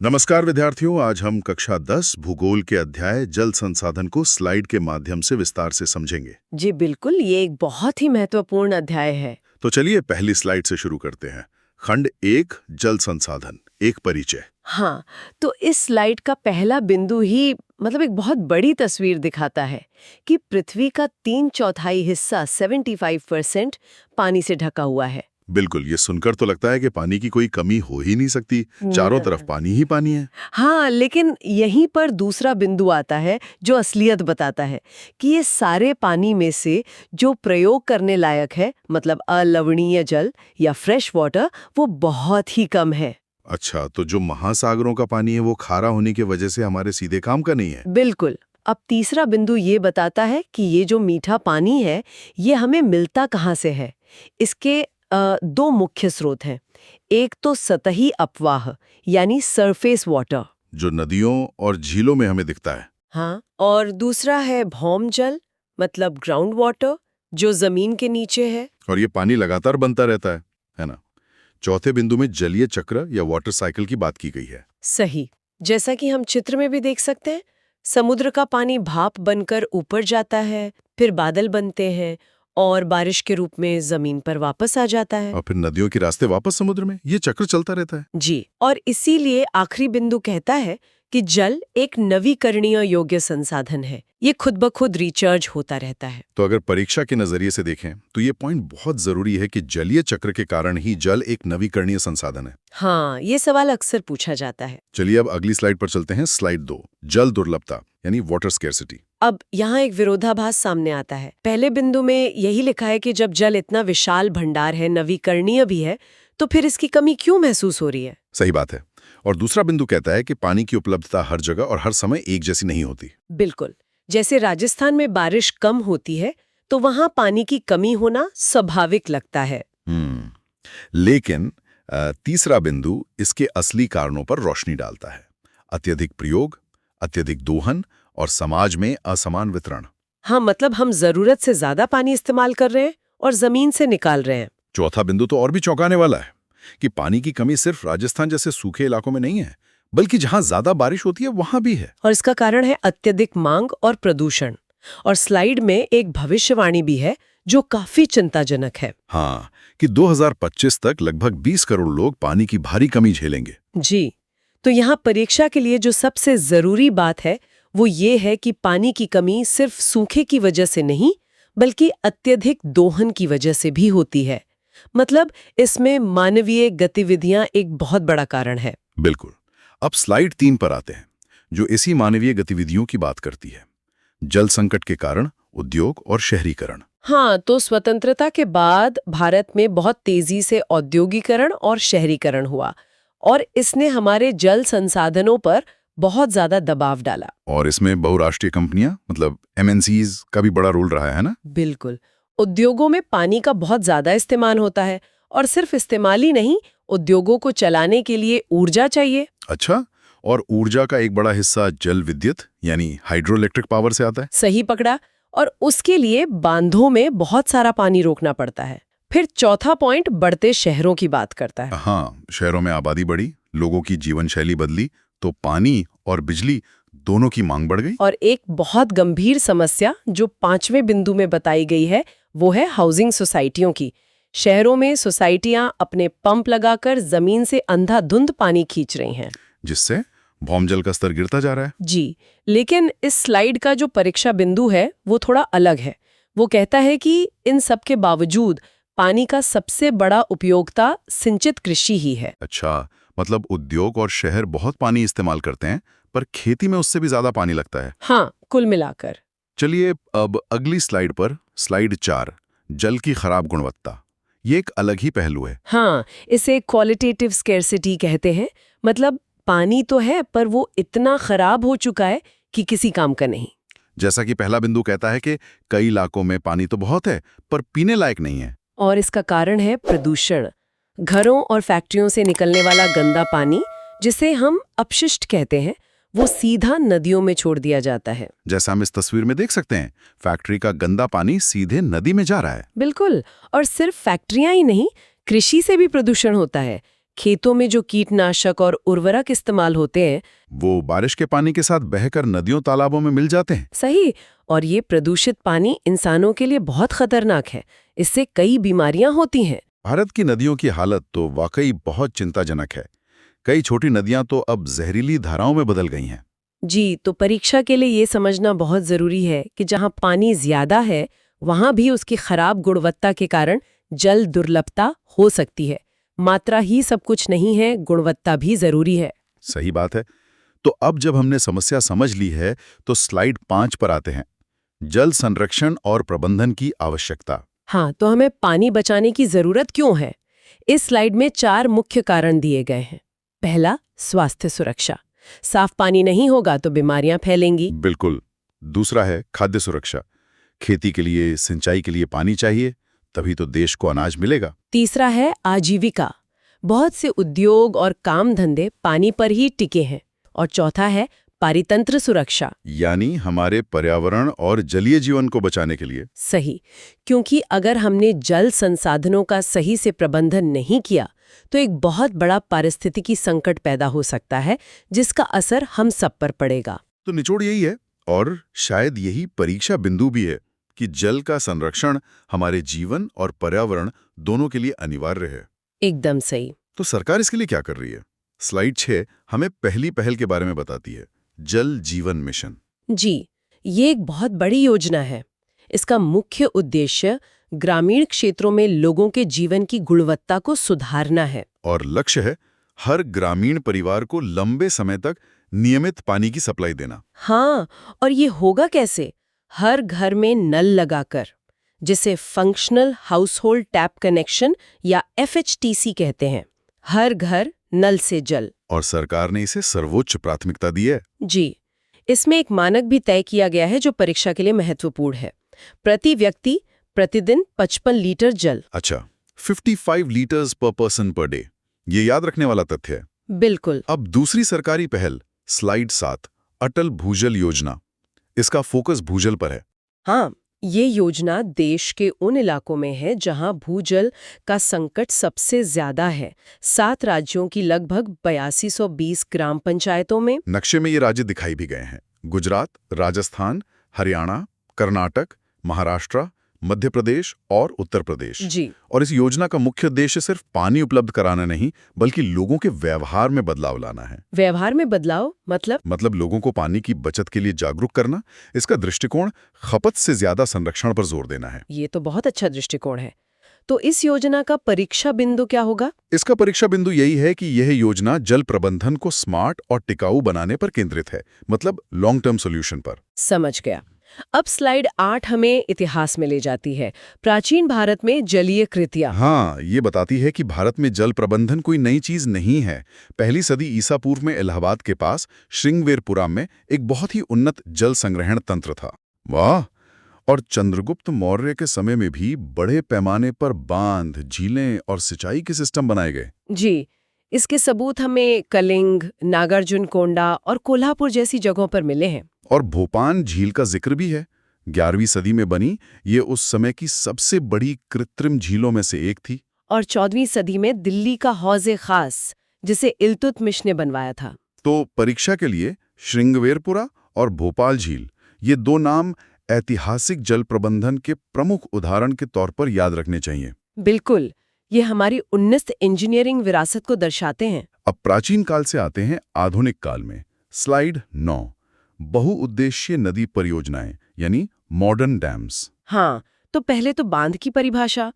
नमस्कार विद्यार्थियों, आज हम कक्षा 10 भूगोल के अध्याय जल संसाधन को स्लाइड के माध्यम से विस्तार से समझेंगे। जी बिल्कुल, ये एक बहुत ही महत्वपूर्ण अध्याय है। तो चलिए पहली स्लाइड से शुरू करते हैं। खंड 1, जल संसाधन, एक परिचय। हाँ, तो इस स्लाइड का पहला बिंदु ही एक बहुत बड़ी तस्वीर दिखाता है कि पृथ्वी का 3/4 हिस्सा 75% पानी से ढका हुआ है। बिल्कुल, ये सुनकर तो लगता है कि पानी की कोई कमी हो ही नहीं सकती। चारों तरफ पानी ही पानी है। हाँ, लेकिन यहीं पर दूसरा बिंदु आता है जो असलियत बताता है कि ये सारे पानी में से जो प्रयोग करने लायक है, मतलब अलवणीय जल या फ्रेश वाटर, वो बहुत ही कम है। अच्छा, तो जो महासागरों का पानी है वो खारा होने की वजह से हमारे सीधे काम का नहीं है। बिल्कुल। अब तीसरा बिंदु ये बताता है कि ये जो मीठा पानी है, ये हमें मिलता कहाँ से है। इसके दो मुख्य स्रोत हैं। एक तो सतही अपवाह यानी सरफेस वाटर, जो नदियों और झीलों में हमें दिखता है। हाँ, और दूसरा है भौम जल, मतलब ग्राउंड वाटर, जो जमीन के नीचे है। और ये पानी लगातार बनता रहता है ना। चौथे बिंदु में जलीय चक्र या वाटर साइकिल की बात की गई है। सही, जैसा कि हम चित्र में भी देख सकते हैं, समुद्र का पानी भाप बनकर ऊपर जाता है, फिर बादल बनते हैं और बारिश के रूप में जमीन पर वापस आ जाता है। और फिर नदियों के रास्ते वापस समुद्र में, ये चक्र चलता रहता है। जी, और इसीलिए आखिरी बिंदु कहता है कि जल एक नवीकरणीय योग्य संसाधन है। ये खुद ब खुद रिचार्ज होता रहता है। तो अगर परीक्षा के नजरिए से देखें तो ये पॉइंट बहुत जरूरी है कि जलीय चक्र के कारण ही जल एक नवीकरणीय संसाधन है। हाँ, ये सवाल अक्सर पूछा जाता है। चलिए अब अगली स्लाइड पर चलते हैं। स्लाइड 2, जल दुर्लभता यानी वाटर स्केर्सिटी। अब यहाँ एक विरोधाभास सामने आता है। पहले बिंदु में यही लिखा है कि जब जल इतना विशाल भंडार है, नवीकरणीय भी है, तो फिर इसकी कमी क्यों महसूस हो रही है? सही बात है। और दूसरा बिंदु कहता है कि पानी की उपलब्धता हर जगह और हर समय एक जैसी नहीं होती। बिल्कुल, जैसे राजस्थान में बारिश कम होती है तो वहां पानी की कमी होना स्वाभाविक लगता है। लेकिन तीसरा बिंदु इसके असली कारणों पर रोशनी डालता है। अत्यधिक प्रयोग, अत्यधिक दोहन और समाज में असमान वितरण। हाँ, मतलब हम जरूरत से ज्यादा पानी इस्तेमाल कर रहे हैं और जमीन से निकाल रहे हैं। चौथा बिंदु तो और भी चौंकाने वाला है कि पानी की कमी सिर्फ राजस्थान जैसे सूखे इलाकों में नहीं है, बल्कि जहां ज्यादा बारिश होती है वहां भी है। और इसका कारण है अत्यधिक मांग और प्रदूषण। और स्लाइड में एक भविष्यवाणी भी है जो काफी चिंताजनक है। हाँ, कि 2025 तक लगभग 20 करोड़ लोग पानी की भारी कमी झेलेंगे। जी, तो यहाँ परीक्षा के लिए जो सबसे जरूरी बात है वो ये है कि पानी की कमी सिर्फ सूखे की वजह से नहीं, बल्कि अत्यधिक दोहन की वजह से भी होती है। मतलब इसमें मानवीय गतिविधियां एक बहुत बड़ा कारण है। बिल्कुल। अब स्लाइड 3 पर आते हैं, जो इसी मानवीय गतिविधियों की बात करती है। जल संकट के कारण उद्योग और शहरीकरण। हाँ, तो स्वतंत्रता के बाद भारत में बहुत तेजी से औद्योगिकरण और शहरीकरण हुआ और इसने हमारे जल संसाधनों पर बहुत ज्यादा दबाव डाला। और इसमें बहुराष्ट्रीय कंपनियां मतलब MNCs का भी बड़ा रोल रहा है ना। बिल्कुल, उद्योगों में पानी का बहुत ज्यादा इस्तेमाल होता है और सिर्फ इस्तेमाल ही नहीं, उद्योगों को चलाने के लिए ऊर्जा चाहिए। अच्छा, और ऊर्जा का एक बड़ा हिस्सा जल विद्युत यानी हाइड्रोइलेक्ट्रिक पावर से आता है। सही पकड़ा। और उसके लिए बांधों में बहुत सारा पानी रोकना पड़ता है। फिर चौथा पॉइंट बढ़ते शहरों की बात करता है। हाँ, शहरों में आबादी बढ़ी, लोगों की जीवन शैली बदली, तो पानी और बिजली दोनों की मांग बढ़ गई। और एक बहुत गंभीर समस्या जो 5वें बिंदु में बताई गई है वो है हाउसिंग सोसाइटियों की। शहरों में सोसाइटियां अपने पंप लगाकर जमीन से अंधाधुंध पानी खींच रही हैं, जिससे भौमजल का स्तर गिरता जा रहा है। जी, लेकिन इस स्लाइड का जो परीक्षा बिंदु है वो थोड़ा अलग है। वो कहता है कि इन सब के बावजूद पानी का सबसे बड़ा उपयोक्ता सिंचित कृषि ही है। अच्छा, मतलब उद्योग और शहर बहुत पानी इस्तेमाल करते हैं, पर खेती में उससे भी ज्यादा पानी लगता है। हाँ, कुल मिलाकर। चलिए अब अगली स्लाइड पर, स्लाइड 4, जल की खराब गुणवत्ता। ये एक अलग ही पहलू है। हाँ, इसे क्वालिटेटिव स्केर्सिटी कहते हैं। मतलब पानी तो है पर वो इतना खराब हो चुका है कि किसी काम का नहीं। जैसा कि पहला बिंदु कहता है कि कई इलाकों में पानी तो बहुत है पर पीने लायक नहीं है। और इसका कारण है प्रदूषण। घरों और फैक्ट्रियों से निकलने वाला गंदा पानी, जिसे हम अपशिष्ट कहते हैं, वो सीधा नदियों में छोड़ दिया जाता है। जैसा हम इस तस्वीर में देख सकते हैं, फैक्ट्री का गंदा पानी सीधे नदी में जा रहा है। बिल्कुल, और सिर्फ फैक्ट्रियां ही नहीं, कृषि से भी प्रदूषण होता है। खेतों में जो कीटनाशक और उर्वरक इस्तेमाल होते हैं, वो बारिश के पानी के साथ बहकर नदियों तालाबों में मिल जाते हैं। सही, और ये प्रदूषित पानी इंसानों के लिए बहुत खतरनाक है। इससे कई बीमारियां होती हैं। भारत की नदियों की हालत तो वाकई बहुत चिंताजनक है। कई छोटी नदियां तो अब जहरीली धाराओं में बदल गई हैं। जी, तो परीक्षा के लिए ये समझना बहुत जरूरी है कि जहाँ पानी ज्यादा है, वहाँ भी उसकी खराब गुणवत्ता के कारण जल दुर्लभता हो सकती है। मात्रा ही सब कुछ नहीं है, गुणवत्ता भी जरूरी है। सही बात है। तो अब जब हमने समस्या समझ ली है, तो स्लाइड 5 पर आते हैं। जल संरक्षण और प्रबंधन की आवश्यकता। हाँ, तो हमें पानी बचाने की जरूरत क्यों है? इस स्लाइड में 4 मुख्य कारण दिए गए हैं। पहला, स्वास्थ्य सुरक्षा। साफ पानी नहीं होगा तो बीमारियां फैलेंगी। बिल्कुल। दूसरा है खाद्य सुरक्षा। खेती के लिए, सिंचाई के लिए पानी चाहिए, तभी तो देश को अनाज मिलेगा। तीसरा है आजीविका। बहुत से उद्योग और काम धंधे पानी पर ही टिके हैं। और चौथा है पारितंत्र सुरक्षा। यानी हमारे पर्यावरण और जलीय जीवन को बचाने के लिए। सही, क्योंकि अगर हमने जल संसाधनों का सही से प्रबंधन नहीं किया तो एक बहुत बड़ा पारिस्थितिकी संकट पैदा हो सकता है, जिसका असर हम सब पर पड़ेगा। तो निचोड़ यही है, और शायद यही परीक्षा बिंदु भी है, कि जल का संरक्षण हमारे जीवन और पर्यावरण दोनों के लिए अनिवार्य है। एकदम सही। तो सरकार इसके लिए क्या कर रही है? स्लाइड 6 हमें पहली पहल के बारे में बताती है, जल जीवन मिशन। जी, ये एक बहुत बड़ी योजना है। इसका मुख्य उद्देश्य ग्रामीण क्षेत्रों में लोगों के जीवन की गुणवत्ता को सुधारना है। और लक्ष्य है हर ग्रामीण परिवार को लंबे समय तक नियमित पानी की सप्लाई देना। हाँ, और ये होगा कैसे? हर घर में नल लगाकर, जिसे फंक्शनल हाउसहोल्ड टैप कनेक्शन या FHTC कहते हैं। हर घर नल से जल। और सरकार ने इसे सर्वोच्च प्राथमिकता दी है। जी, इसमें एक मानक भी तय किया गया है जो परीक्षा के लिए महत्वपूर्ण है। प्रति व्यक्ति प्रतिदिन 55 लीटर जल। अच्छा, 55 लीटर्स पर पर्सन पर डे, ये याद रखने वाला तथ्य है। बिल्कुल। अब दूसरी सरकारी पहल, स्लाइड 7, अटल भूजल योजना। इसका फोकस भूजल पर है। हाँ, ये योजना देश के उन इलाकों में है जहां भूजल का संकट सबसे ज्यादा है। 7 राज्यों की लगभग 8220 ग्राम पंचायतों में। नक्शे में ये राज्य दिखाई भी गए हैं: गुजरात, राजस्थान, हरियाणा, कर्नाटक, महाराष्ट्र, मध्य प्रदेश और उत्तर प्रदेश। जी। और इस योजना का मुख्य उद्देश्य सिर्फ पानी उपलब्ध कराना नहीं, बल्कि लोगों के व्यवहार में बदलाव लाना है। व्यवहार में बदलाव मतलब लोगों को पानी की बचत के लिए जागरूक करना। इसका दृष्टिकोण खपत से ज्यादा संरक्षण पर जोर देना है। ये तो बहुत अच्छा दृष्टिकोण है। तो इस योजना का परीक्षा बिंदु क्या होगा? इसका परीक्षा बिंदु यही है कि यह योजना जल प्रबंधन को स्मार्ट और टिकाऊ बनाने पर केंद्रित है, मतलब लॉन्ग टर्म सॉल्यूशन पर। समझ गया। अब स्लाइड 8 हमें इतिहास में ले जाती है। प्राचीन भारत में जलीय कृतियां। हाँ, ये बताती है कि भारत में जल प्रबंधन कोई नई चीज नहीं है। पहली सदी ईसा पूर्व में इलाहाबाद के पास श्रृंगवेरपुरा में एक बहुत ही उन्नत जल संग्रहण तंत्र था। वाह! और चंद्रगुप्त मौर्य के समय में भी बड़े पैमाने पर बांध, झीलें और सिंचाई के सिस्टम बनाए गए। जी, इसके सबूत हमें कलिंग, नागार्जुनकोंडा और कोल्हापुर जैसी जगहों पर मिले हैं। और भोपाल झील का जिक्र भी है। 11वीं सदी में बनी, ये उस समय की सबसे बड़ी कृत्रिम झीलों में से एक थी। और 14वीं सदी में दिल्ली का हौज़े खास, जिसे इल्तुतमिश ने बनवाया था। तो परीक्षा के लिए श्रृंगवेरपुरा और भोपाल झील, ये 2 नाम ऐतिहासिक जल प्रबंधन के प्रमुख उदाहरण के तौर पर याद रखने चाहिए। बिल्कुल, ये हमारी उन्नत इंजीनियरिंग विरासत को दर्शाते हैं। अब प्राचीन काल से आते हैं आधुनिक काल में। स्लाइड 9, बहुउद्देशीय नदी परियोजनाएं यानी मॉडर्न डैम्स। हाँ, तो पहले तो बांध की परिभाषा।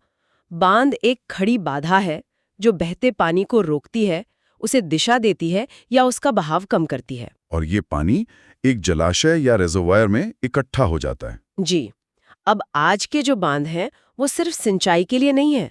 बांध एक खड़ी बाधा है जो बहते पानी को रोकती है, उसे दिशा देती है या उसका बहाव कम करती है। और ये पानी एक जलाशय या रिजर्वायर में इकट्ठा हो जाता है। जी, अब आज के जो बांध हैं वो सिर्फ सिंचाई के लिए नहीं है,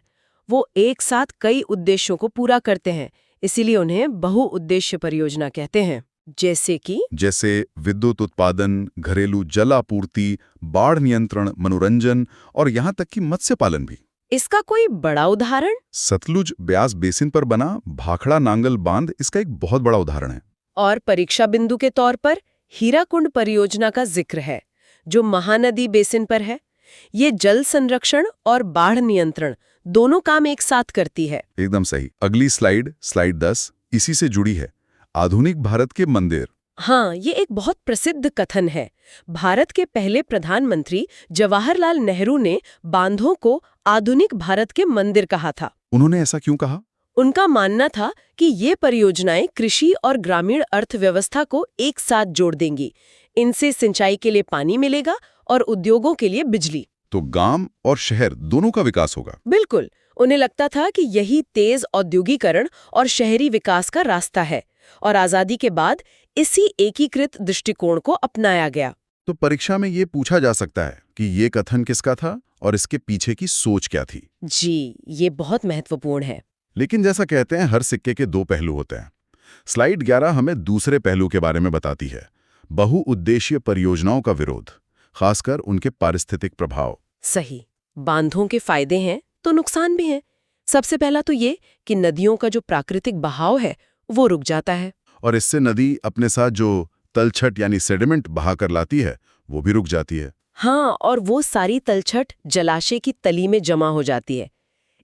वो एक साथ कई उद्देश्यों को पूरा करते हैं, इसीलिए उन्हें बहुउद्देश्य परियोजना कहते हैं। जैसे विद्युत उत्पादन, घरेलू जल आपूर्ति, बाढ़ नियंत्रण, मनोरंजन और यहाँ तक कि मत्स्य पालन भी। इसका कोई बड़ा उदाहरण? सतलुज ब्यास बेसिन पर बना भाखड़ा नांगल बांध इसका एक बहुत बड़ा उदाहरण है। और परीक्षा बिंदु के तौर पर हीराकुंड परियोजना का जिक्र है, जो महानदी बेसिन पर है। ये जल संरक्षण और बाढ़ नियंत्रण दोनों काम एक साथ करती है। एकदम सही। अगली स्लाइड, स्लाइड 10, इसी से जुड़ी है। आधुनिक भारत के मंदिर। हाँ, ये एक बहुत प्रसिद्ध कथन है। भारत के पहले प्रधानमंत्री जवाहरलाल नेहरू ने बांधों को आधुनिक भारत के मंदिर कहा था। उन्होंने ऐसा क्यों कहा? उनका मानना था कि ये परियोजनाएं कृषि और ग्रामीण अर्थव्यवस्था को एक साथ जोड़ देंगी। इनसे सिंचाई के लिए पानी मिलेगा और उद्योगों के लिए बिजली। तो गांव और शहर दोनों का विकास होगा। बिल्कुल, उन्हें लगता था कि यही तेज औद्योगिकरण और शहरी विकास का रास्ता है, और आजादी के बाद इसी एकीकृत दृष्टिकोण को अपनाया गया। तो परीक्षा में ये पूछा जा सकता है कि ये कथन किसका था और इसके पीछे की सोच क्या थी? जी, ये बहुत महत्वपूर्ण है। लेकिन जैसा कहते हैं, हर सिक्के के दो पहलू होते हैं। स्लाइड 11 हमें दूसरे पहलू के बारे में बताती है, बहुउद्देशीय परियोजनाओं का विरोध, खासकर उनके पारिस्थितिक प्रभाव। सही। बांधों के फायदे हैं तो नुकसान भी हैं। सबसे पहला तो ये कि नदियों का जो प्राकृतिक बहाव है वो रुक जाता है। और इससे नदी अपने साथ जो तलछट यानी सेडिमेंट बहा कर लाती है वो भी रुक जाती है। हाँ, और वो सारी तलछट जलाशय की तली में जमा हो जाती है।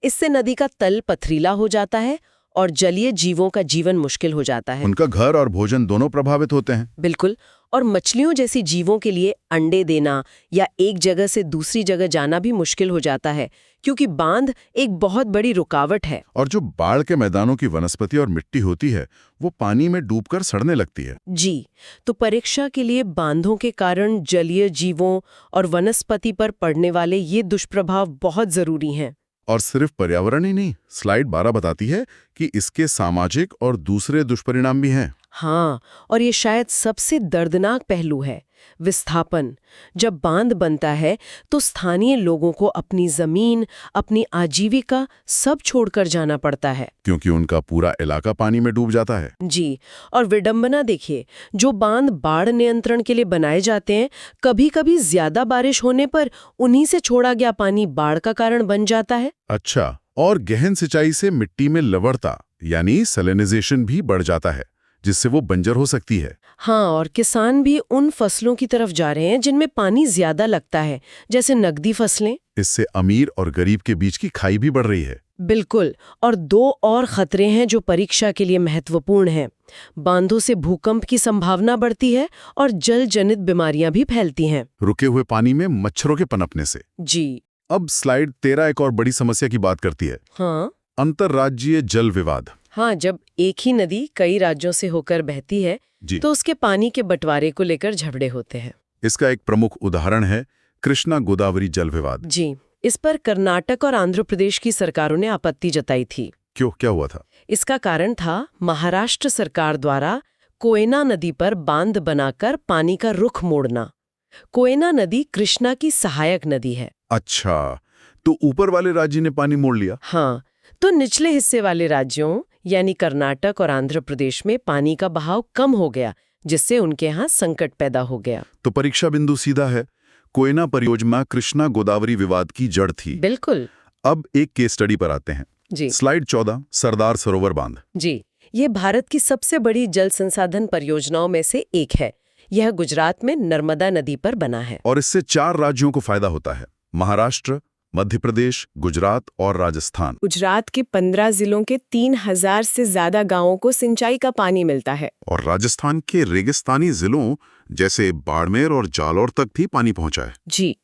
इससे नदी का तल पथरीला हो जाता है और जलीय जीवों का जीवन मुश्किल हो जाता है। उनका घर और भोजन दोनों प्रभावित होते हैं। बिल्कुल। और मछलियों जैसी जीवों के लिए अंडे देना या एक जगह से दूसरी जगह जाना भी मुश्किल हो जाता है, क्योंकि बांध एक बहुत बड़ी रुकावट है। और जो बाढ़ के मैदानों की वनस्पति और मिट्टी होती है वो पानी में डूबकर सड़ने लगती है। जी, तो परीक्षा के लिए बांधों के कारण जलीय जीवों और वनस्पति पर पड़ने वाले ये दुष्प्रभाव बहुत जरूरी हैं। और सिर्फ पर्यावरण ही नहीं, स्लाइड 12 बताती है कि इसके सामाजिक और दूसरे दुष्परिणाम भी हैं। हाँ, और ये शायद सबसे दर्दनाक पहलू है, विस्थापन। जब बांध बनता है तो स्थानीय लोगों को अपनी जमीन, अपनी आजीविका सब छोड़कर जाना पड़ता है, क्योंकि उनका पूरा इलाका पानी में डूब जाता है। जी। और विडंबना देखिए, जो बांध बाढ़ नियंत्रण के लिए बनाए जाते हैं, कभी-कभी ज्यादा बारिश होने पर उन्हीं से छोड़ा गया पानी बाढ़ का कारण बन जाता है। अच्छा, और गहन सिंचाई से मिट्टी में लवणता यानी सैलिनाइजेशन भी बढ़ जाता है, जिससे वो बंजर हो सकती है। हाँ, और किसान भी उन फसलों की तरफ जा रहे हैं जिनमें पानी ज्यादा लगता है, जैसे नकदी फसलें। इससे अमीर और गरीब के बीच की खाई भी बढ़ रही है। बिल्कुल। और दो और खतरे हैं जो परीक्षा के लिए महत्वपूर्ण हैं। बांधों से भूकंप की संभावना बढ़ती है और जल जनित बीमारियां भी फैलती हैं। रुके हुए पानी में मच्छरों के पनपने से। जी। अब स्लाइड 13 एक और बड़ी समस्या की बात करती है, हाँ। अंतर्राज्यीय जल विवाद। हाँ, जब एक ही नदी कई राज्यों से होकर बहती है तो उसके पानी के बंटवारे को लेकर झगड़े होते हैं। इसका एक प्रमुख उदाहरण है कृष्णा गोदावरी जल विवाद। जी, इस पर कर्नाटक और आंध्र प्रदेश की सरकारों ने आपत्ति जताई थी। क्यों, क्या हुआ था? इसका कारण था महाराष्ट्र सरकार द्वारा कोयना नदी पर बांध बनाकर पानी का रुख मोड़ना। कोयना नदी कृष्णा की सहायक नदी है। अच्छा, तो ऊपर वाले राज्य ने पानी मोड़ लिया। हाँ, तो निचले हिस्से वाले राज्यों यानी कर्नाटक और आंध्र प्रदेश में पानी का बहाव कम हो गया, जिससे उनके यहाँ संकट पैदा हो गया। तो परीक्षा बिंदु सीधा है, कोयना परियोजना कृष्णा गोदावरी विवाद की जड़ थी। बिल्कुल। अब एक केस स्टडी पर आते हैं। जी। स्लाइड 14, सरदार सरोवर बांध। जी, ये भारत की सबसे बड़ी जल संसाधन परियोजनाओं में से एक है। यह गुजरात में नर्मदा नदी पर बना है। और इससे 4 राज्यों को फायदा होता है, महाराष्ट्र, मध्य प्रदेश, गुजरात और राजस्थान। गुजरात के 15 जिलों के 3000 से ज्यादा गांवों को सिंचाई का पानी मिलता है। और राजस्थान के रेगिस्तानी जिलों जैसे बाड़मेर और जालौर तक भी पानी पहुंचा है। जी,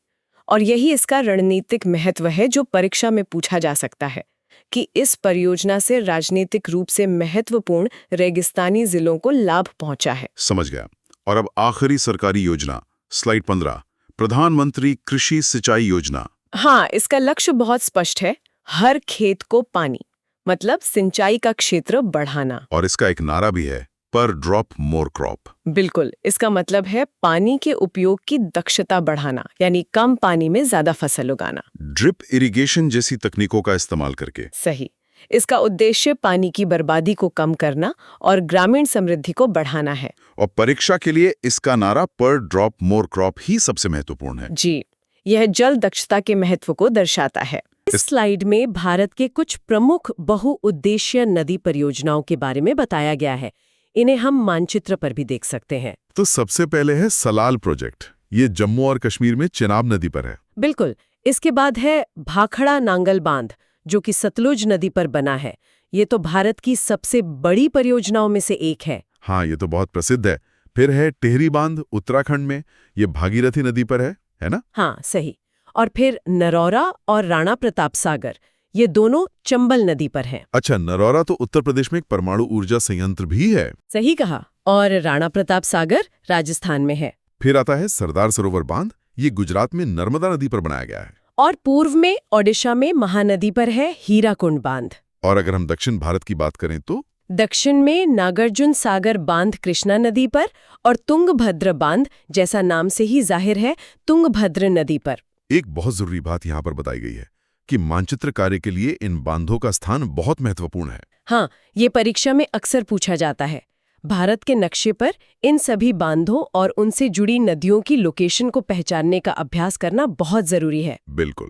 और यही इसका रणनीतिक महत्व है जो परीक्षा में पूछा जा सकता है कि इस परियोजना से राजनीतिक रूप से महत्वपूर्ण रेगिस्तानी जिलों को लाभ पहुंचा है। समझ गया। और अब आखिरी सरकारी योजना, स्लाइड 15, प्रधानमंत्री कृषि सिंचाई योजना। हाँ, इसका लक्ष्य बहुत स्पष्ट है, हर खेत को पानी, मतलब सिंचाई का क्षेत्र बढ़ाना। और इसका एक नारा भी है, पर ड्रॉप मोर क्रॉप। बिल्कुल, इसका मतलब है पानी के उपयोग की दक्षता बढ़ाना, यानी कम पानी में ज्यादा फसल उगाना। ड्रिप इरिगेशन जैसी तकनीकों का इस्तेमाल करके। सही। इसका उद्देश्य पानी की बर्बादी को कम करना और ग्रामीण समृद्धि को बढ़ाना है। और परीक्षा के लिए इसका नारा पर ड्रॉप मोर क्रॉप ही सबसे महत्वपूर्ण है। जी, यह जल दक्षता के महत्व को दर्शाता है। इस स्लाइड में भारत के कुछ प्रमुख बहुउद्देशीय नदी परियोजनाओं के बारे में बताया गया है। इन्हें हम मानचित्र पर भी देख सकते हैं। तो सबसे पहले है सलाल प्रोजेक्ट। ये जम्मू और कश्मीर में चिनाब नदी पर है। बिल्कुल। इसके बाद है भाखड़ा नांगल बांध, जो कि सतलुज नदी पर बना है। ये तो भारत की सबसे बड़ी परियोजनाओं में से एक है। हाँ, ये तो बहुत प्रसिद्ध है। फिर है टिहरी बांध उत्तराखंड में, ये भागीरथी नदी पर है ना? हाँ, सही। और फिर नरौरा और राणा प्रताप सागर, ये दोनों चंबल नदी पर हैं। अच्छा, नरौरा तो उत्तर प्रदेश में एक परमाणु ऊर्जा संयंत्र भी है। सही कहा। और राणा प्रताप सागर राजस्थान में है। फिर आता है सरदार सरोवर बांध, ये गुजरात में नर्मदा नदी पर बनाया गया है। और पूर्व में ओडिशा में महानदी पर है हीराकुंड बांध। और अगर हम दक्षिण भारत की बात करें तो दक्षिण में नागार्जुन सागर बांध कृष्णा नदी पर, और तुंगभद्र बांध, जैसा नाम से ही जाहिर है, तुंगभद्र नदी पर। एक बहुत जरूरी बात यहाँ पर बताई गई है कि मानचित्र कार्य के लिए इन बांधों का स्थान बहुत महत्वपूर्ण है। हाँ, ये परीक्षा में अक्सर पूछा जाता है। भारत के नक्शे पर इन सभी बांधों और उनसे जुड़ी नदियों की लोकेशन को पहचानने का अभ्यास करना बहुत जरूरी है। बिल्कुल।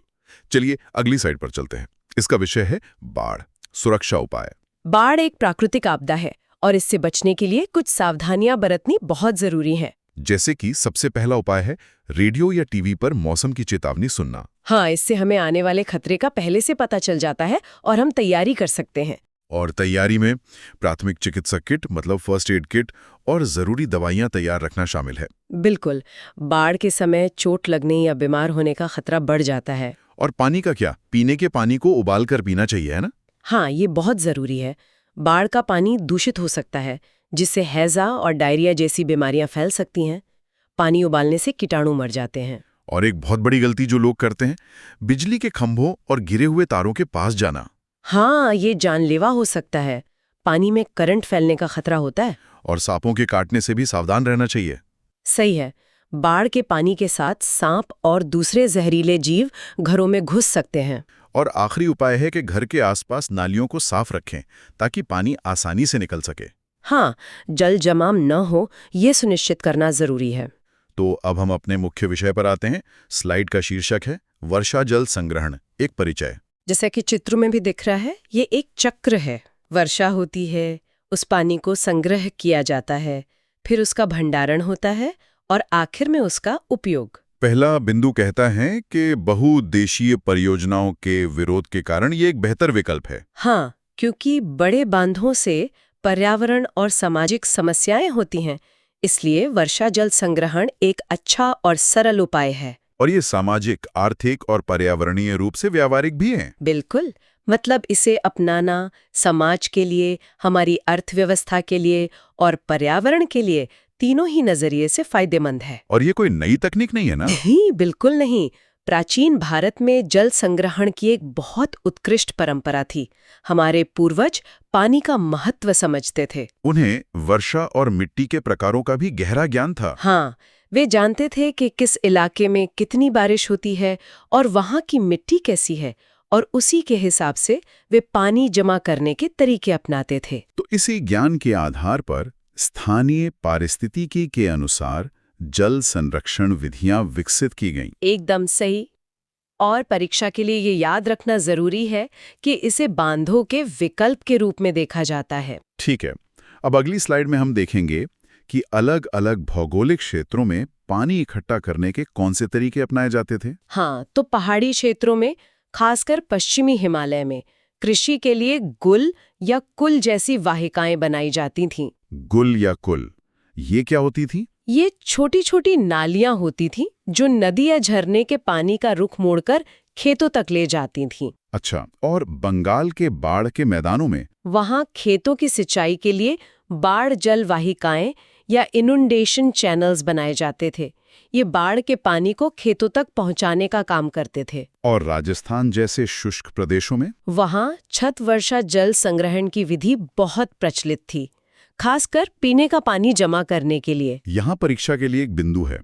चलिए अगली साइड पर चलते हैं। इसका विषय है बाढ़, सुरक्षा उपाय। बाढ़ एक प्राकृतिक आपदा है और इससे बचने के लिए कुछ सावधानियां बरतनी बहुत जरूरी है। जैसे कि सबसे पहला उपाय है रेडियो या टीवी पर मौसम की चेतावनी सुनना। हाँ, इससे हमें आने वाले खतरे का पहले से पता चल जाता है और हम तैयारी कर सकते हैं। और तैयारी में प्राथमिक चिकित्सा किट मतलब फर्स्ट एड किट और जरूरी दवाइयां तैयार रखना शामिल है। बिल्कुल, बाढ़ के समय चोट लगने या बीमार होने का खतरा बढ़ जाता है। और पानी का क्या? पीने के पानी को उबाल कर पीना चाहिए, है ना? हाँ, ये बहुत जरूरी है। बाढ़ का पानी दूषित हो सकता है, जिससे हैजा और डायरिया जैसी बीमारियां फैल सकती हैं। पानी उबालने से कीटाणु मर जाते हैं। और एक बहुत बड़ी गलती जो लोग करते हैं, बिजली के खंभों और गिरे हुए तारों के पास जाना। हाँ, ये जानलेवा हो सकता है। पानी में करंट फैलने का खतरा होता है। और सांपों के काटने से भी सावधान रहना चाहिए। सही है। बाढ़ के पानी के साथ सांप और दूसरे जहरीले जीव घरों में घुस सकते हैं। और आखिरी उपाय है कि घर के आसपास नालियों को साफ रखें ताकि पानी आसानी से निकल सके। हाँ, जल जमाव न हो ये सुनिश्चित करना जरूरी है। तो अब हम अपने मुख्य विषय पर आते हैं। स्लाइड का शीर्षक है वर्षा जल संग्रहण, एक परिचय। जैसा कि चित्र में भी दिख रहा है, ये एक चक्र है। वर्षा होती है, उस पानी को संग्रह किया जाता है, फिर उसका भंडारण होता है और आखिर में उसका उपयोग। पहला बिंदु कहता है कि बहुउद्देशीय परियोजनाओं के विरोध के कारण ये एक बेहतर विकल्प है। हाँ, क्योंकि बड़े बांधों से पर्यावरण और सामाजिक समस्याएं होती हैं, इसलिए वर्षा जल संग्रहण एक अच्छा और सरल उपाय है। और ये सामाजिक, आर्थिक और पर्यावरणीय रूप से व्यावहारिक भी है। बिल्कुल, मतलब इसे अपनाना समाज के लिए, हमारी अर्थव्यवस्था के लिए और पर्यावरण के लिए तीनों ही नजरिए से फायदेमंद है। और ये कोई नई तकनीक नहीं है ना? नहीं, बिल्कुल नहीं। प्राचीन भारत में जल संग्रहण की एक बहुत उत्कृष्ट परंपरा थी। हमारे पूर्वज पानी का महत्व समझते थे। उन्हें वर्षा और मिट्टी के प्रकारों का भी गहरा ज्ञान था। हाँ, वे जानते थे कि किस इलाके में कितनी बारिश होती है और वहाँ की मिट्टी कैसी है, और उसी के हिसाब से वे पानी जमा करने के तरीके अपनाते थे। तो इसी ज्ञान के आधार पर स्थानीय पारिस्थितिकी के अनुसार जल संरक्षण विधियां विकसित की गईं। एकदम सही। और परीक्षा के लिए ये याद रखना जरूरी है कि इसे बांधों के विकल्प के रूप में देखा जाता है। ठीक है, अब अगली स्लाइड में हम देखेंगे कि अलग अलग भौगोलिक क्षेत्रों में पानी इकट्ठा करने के कौन से तरीके अपनाए जाते थे। हाँ, तो पहाड़ी क्षेत्रों में, खासकर पश्चिमी हिमालय में, कृषि के लिए गुल या कुल जैसी वाहिकाएं बनाई जाती थीं। गुल या कुल, ये क्या होती थी? ये छोटी छोटी नालियां होती थीं जो नदी या झरने के पानी का रुख मोड़कर खेतों तक ले जाती थीं। अच्छा, और बंगाल के बाढ़ के मैदानों में? वहां खेतों की सिंचाई के लिए बाढ़ जल वाहिकाएं या इनुंडेशन चैनल्स बनाए जाते थे। ये बाढ़ के पानी को खेतों तक पहुंचाने का काम करते थे। और राजस्थान जैसे शुष्क प्रदेशों में? वहां छत वर्षा जल संग्रहण की विधि बहुत प्रचलित थी, खासकर पीने का पानी जमा करने के लिए। यहाँ परीक्षा के लिए एक बिंदु है।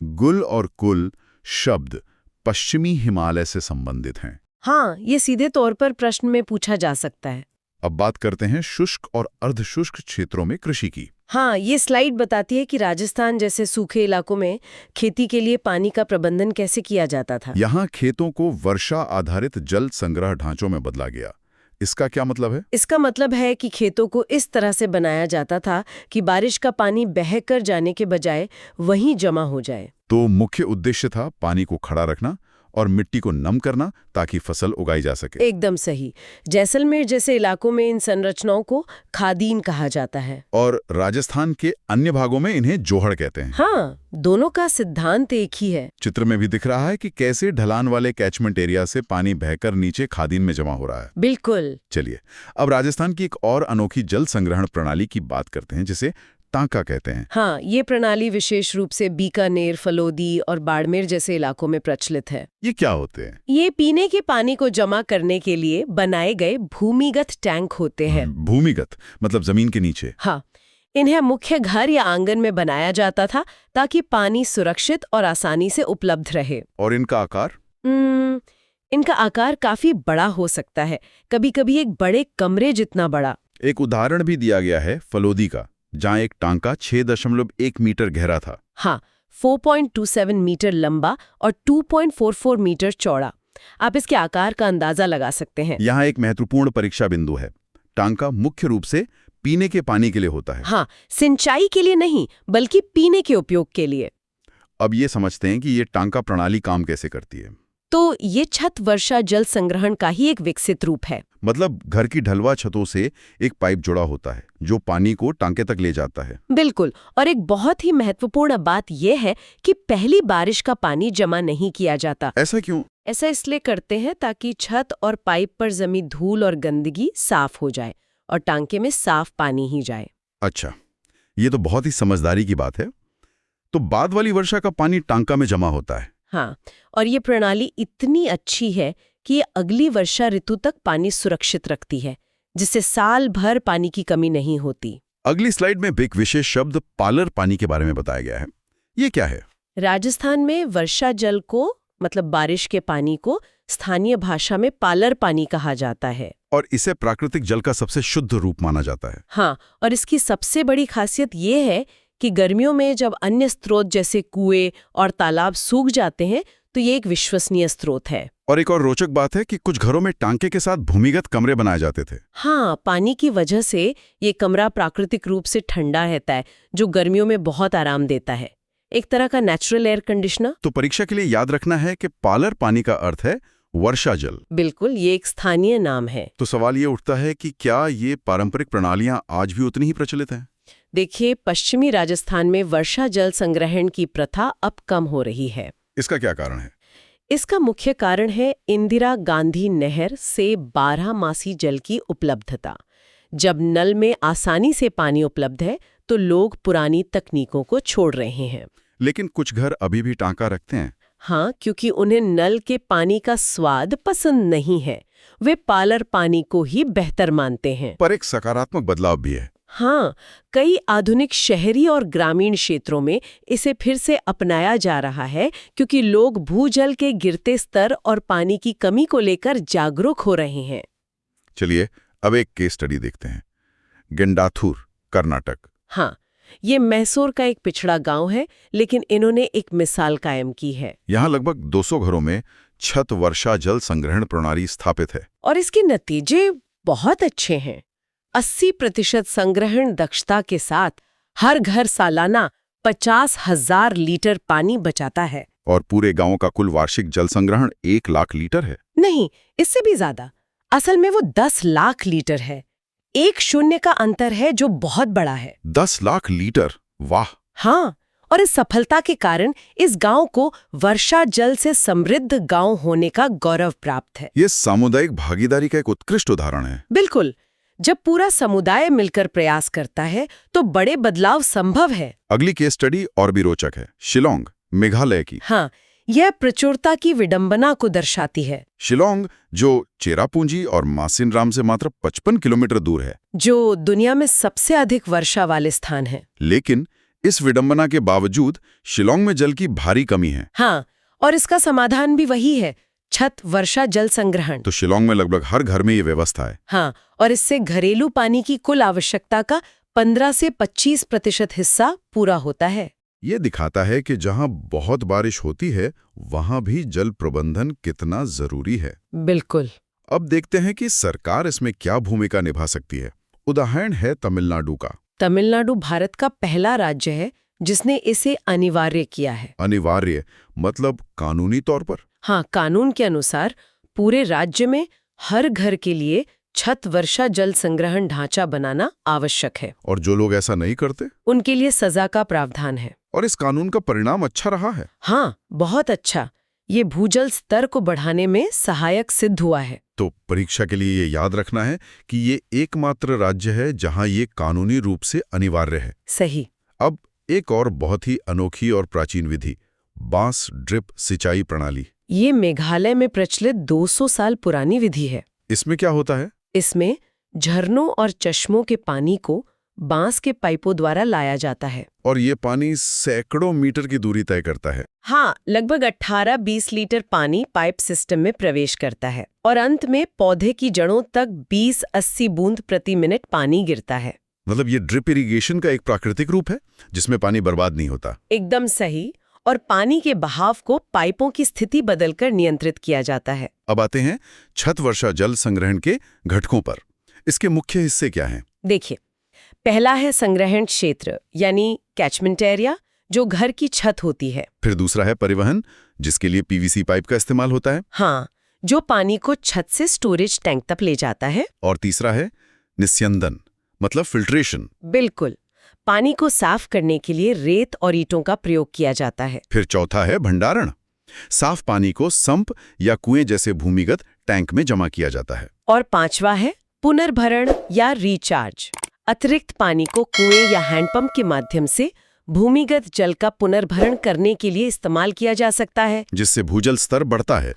गुल और कुल शब्द पश्चिमी हिमालय से संबंधित हैं। हाँ, ये सीधे तौर पर प्रश्न में पूछा जा सकता है। अब बात करते हैं शुष्क और अर्धशुष्क क्षेत्रों में कृषि की। हाँ, ये स्लाइड बताती है कि राजस्थान जैसे सूखे इलाकों में खेती के लिए पानी का प्रबंधन कैसे किया जाता था। यहाँ खेतों को वर्षा आधारित जल संग्रह ढांचों में बदला गया। इसका क्या मतलब है? इसका मतलब है कि खेतों को इस तरह से बनाया जाता था कि बारिश का पानी बहकर जाने के बजाय वहीं जमा हो जाए। तो मुख्य उद्देश्य था पानी को खड़ा रखना और मिट्टी को नम करना ताकि फसल उगाई जा सके। एकदम सही। जैसलमेर जैसे इलाकों में इन संरचनाओं को खादीन कहा जाता है। और राजस्थान के अन्य भागों में इन्हें जोहड़ कहते हैं। हाँ, दोनों का सिद्धांत एक ही है। चित्र में भी दिख रहा है कि कैसे ढलान वाले कैचमेंट एरिया से पानी बहकर नीचे खादीन में जमा हो रहा है। बिल्कुल। चलिए अब राजस्थान की एक और अनोखी जल संग्रहण प्रणाली की बात करते हैं, जिसे टांका कहते हैं। हाँ, ये प्रणाली विशेष रूप से बीकानेर, फलोदी और बाड़मेर जैसे इलाकों में प्रचलित है। ये क्या होते हैं? ये पीने के पानी को जमा करने के लिए बनाए गए भूमिगत टैंक होते हैं। भूमिगत मतलब जमीन के नीचे। हाँ, इन्हें मुख्य घर या आंगन में बनाया जाता था ताकि पानी सुरक्षित और आसानी से उपलब्ध रहे। और इनका आकार? इनका आकार काफी बड़ा हो सकता है, कभी-कभी एक बड़े कमरे जितना बड़ा। एक उदाहरण भी दिया गया है फलोदी का, जहां एक टांका 6.1 मीटर गहरा था। हाँ, 4.27 मीटर लंबा और 2.44 मीटर चौड़ा। आप इसके आकार का अंदाजा लगा सकते हैं। यहाँ एक महत्वपूर्ण परीक्षा बिंदु है। टांका मुख्य रूप से पीने के पानी के लिए होता है। हाँ, सिंचाई के लिए नहीं, बल्कि पीने के उपयोग के लिए। अब ये समझते हैं कि ये टांका प्रणाली काम कैसे करती है। तो ये छत वर्षा जल संग्रहण का ही एक विकसित रूप है। मतलब घर की ढलवा छतों से एक पाइप जुड़ा होता है जो पानी को टांके तक ले जाता है। बिल्कुल। और एक बहुत ही महत्वपूर्ण बात यह है कि पहली बारिश का पानी जमा नहीं किया जाता। ऐसा क्यों? ऐसा इसलिए करते हैं ताकि छत और पाइप पर जमी धूल और गंदगी साफ हो जाए और टांके में साफ पानी ही जाए। अच्छा, ये तो बहुत ही समझदारी की बात है। तो बाद वाली वर्षा का पानी टांका में जमा होता है। हाँ, और ये प्रणाली इतनी अच्छी है कि ये अगली वर्षा ऋतु तक पानी सुरक्षित रखती है, जिससे साल भर पानी की कमी नहीं होती। अगली स्लाइड में एक विशेष शब्द पालर पानी के बारे में बताया गया है। ये क्या है? राजस्थान में वर्षा जल को, मतलब बारिश के पानी को, स्थानीय भाषा में पालर पानी कहा जाता है। और इसे प्राकृतिक जल का सबसे शुद्ध रूप माना जाता है। हाँ, और इसकी सबसे बड़ी खासियत ये है कि गर्मियों में जब अन्य स्रोत जैसे कुएं और तालाब सूख जाते हैं तो ये एक विश्वसनीय स्रोत है। और एक और रोचक बात है कि कुछ घरों में टांके के साथ भूमिगत कमरे बनाए जाते थे। हाँ, पानी की वजह से ये कमरा प्राकृतिक रूप से ठंडा रहता है, जो गर्मियों में बहुत आराम देता है। एक तरह का नेचुरल एयर कंडीशनर। तो परीक्षा के लिए याद रखना है कि पालर पानी का अर्थ है वर्षा जल। बिल्कुल, ये एक स्थानीय नाम है। तो सवाल ये उठता है कि क्या ये पारंपरिक प्रणालियां आज भी उतनी ही प्रचलित हैं? देखिए, पश्चिमी राजस्थान में वर्षा जल संग्रहण की प्रथा अब कम हो रही है। इसका क्या कारण है? इसका मुख्य कारण है इंदिरा गांधी नहर से 12 मासी जल की उपलब्धता। जब नल में आसानी से पानी उपलब्ध है तो लोग पुरानी तकनीकों को छोड़ रहे हैं। लेकिन कुछ घर अभी भी टांका रखते हैं। हाँ, क्योंकि उन्हें नल के पानी का स्वाद पसंद नहीं है। वे पालर पानी को ही बेहतर मानते हैं। पर एक सकारात्मक बदलाव भी है। हाँ, कई आधुनिक शहरी और ग्रामीण क्षेत्रों में इसे फिर से अपनाया जा रहा है, क्योंकि लोग भूजल के गिरते स्तर और पानी की कमी को लेकर जागरूक हो रहे हैं। चलिए अब एक केस स्टडी देखते हैं। गेंडाथुर, कर्नाटक। हाँ, ये मैसूर का एक पिछड़ा गांव है, लेकिन इन्होंने एक मिसाल कायम की है। यहाँ लगभग 200 घरों में छत वर्षा जल संग्रहण प्रणाली स्थापित है। और इसके नतीजे बहुत अच्छे हैं। 80% संग्रहण दक्षता के साथ हर घर सालाना 50,000 लीटर पानी बचाता है। और पूरे गांव का कुल वार्षिक जल संग्रहण 1 लाख लीटर है। नहीं, इससे भी ज्यादा। असल में वो 10 लाख लीटर है। एक शून्य का अंतर है जो बहुत बड़ा है। 10 लाख लीटर, वाह। हाँ, और इस सफलता के कारण इस गांव को वर्षा जल से समृद्ध गांव होने का गौरव प्राप्त है। ये सामुदायिक भागीदारी का एक उत्कृष्ट उदाहरण है। बिल्कुल, जब पूरा समुदाय मिलकर प्रयास करता है तो बड़े बदलाव संभव है। अगली केस स्टडी और भी रोचक है। शिलोंग, मेघालय की। हाँ, यह प्रचुरता की विडंबना को दर्शाती है। शिलोंग, जो चेरापूंजी और मासिनराम से मात्र 55 किलोमीटर दूर है, जो दुनिया में सबसे अधिक वर्षा वाले स्थान है। लेकिन इस विडंबना के बावजूद शिलोंग में जल की भारी कमी है। हाँ, और इसका समाधान भी वही है, छत वर्षा जल संग्रहण। तो शिलोंग में लगभग हर घर में ये व्यवस्था है। हाँ, और इससे घरेलू पानी की कुल आवश्यकता का 15 से 25% हिस्सा पूरा होता है। ये दिखाता है कि जहां बहुत बारिश होती है वहां भी जल प्रबंधन कितना जरूरी है। बिल्कुल। अब देखते हैं कि सरकार इसमें क्या भूमिका निभा सकती है। उदाहरण है तमिलनाडु का। तमिलनाडु भारत का पहला राज्य है जिसने इसे अनिवार्य किया है। अनिवार्य मतलब कानूनी तौर पर? हाँ, कानून के अनुसार पूरे राज्य में हर घर के लिए छत वर्षा जल संग्रहण ढांचा बनाना आवश्यक है। और जो लोग ऐसा नहीं करते? उनके लिए सजा का प्रावधान है। और इस कानून का परिणाम अच्छा रहा है? हाँ, बहुत अच्छा। ये भूजल स्तर को बढ़ाने में सहायक सिद्ध हुआ है। तो परीक्षा के लिए ये याद रखना है कि ये एकमात्र राज्य है जहां ये कानूनी रूप से अनिवार्य है। सही। अब एक और बहुत ही अनोखी और प्राचीन विधि, बांस ड्रिप सिंचाई प्रणाली। ये मेघालय में प्रचलित 200 साल पुरानी विधि है। इसमें क्या होता है? इसमें झरनों और चश्मों के पानी को बांस के पाइपों द्वारा लाया जाता है। और ये पानी सैकड़ों मीटर की दूरी तय करता है। हाँ, लगभग 18-20 लीटर पानी पाइप सिस्टम में प्रवेश करता है और अंत में पौधे की जड़ों तक 20-80 बूंद प्रति मिनट पानी गिरता है। मतलब ये ड्रिप इरिगेशन का एक प्राकृतिक रूप है जिसमें पानी बर्बाद नहीं होता। एकदम सही। और पानी के बहाव को पाइपों की स्थिति बदलकर नियंत्रित किया जाता है। अब आते हैं छत वर्षा जल संग्रहण के घटकों पर। इसके मुख्य हिस्से क्या हैं? देखिए, पहला है संग्रहण क्षेत्र यानी कैचमेंट एरिया, जो घर की छत होती है। फिर दूसरा है परिवहन, जिसके लिए पीवीसी पाइप का इस्तेमाल होता है। हाँ, जो पानी को छत से स्टोरेज टैंक तक ले जाता है। और तीसरा है निस्यंदन, मतलब फिल्ट्रेशन। बिल्कुल, पानी को साफ करने के लिए रेत और ईंटों का प्रयोग किया जाता है। फिर चौथा है भंडारण। साफ पानी को संप या कुएं जैसे भूमिगत टैंक में जमा किया जाता है। और पांचवा है पुनर्भरण या रिचार्ज। अतिरिक्त पानी को कुएं या हैंडपंप के माध्यम से भूमिगत जल का पुनर्भरण करने के लिए इस्तेमाल किया जा सकता है, जिससे भूजल स्तर बढ़ता है।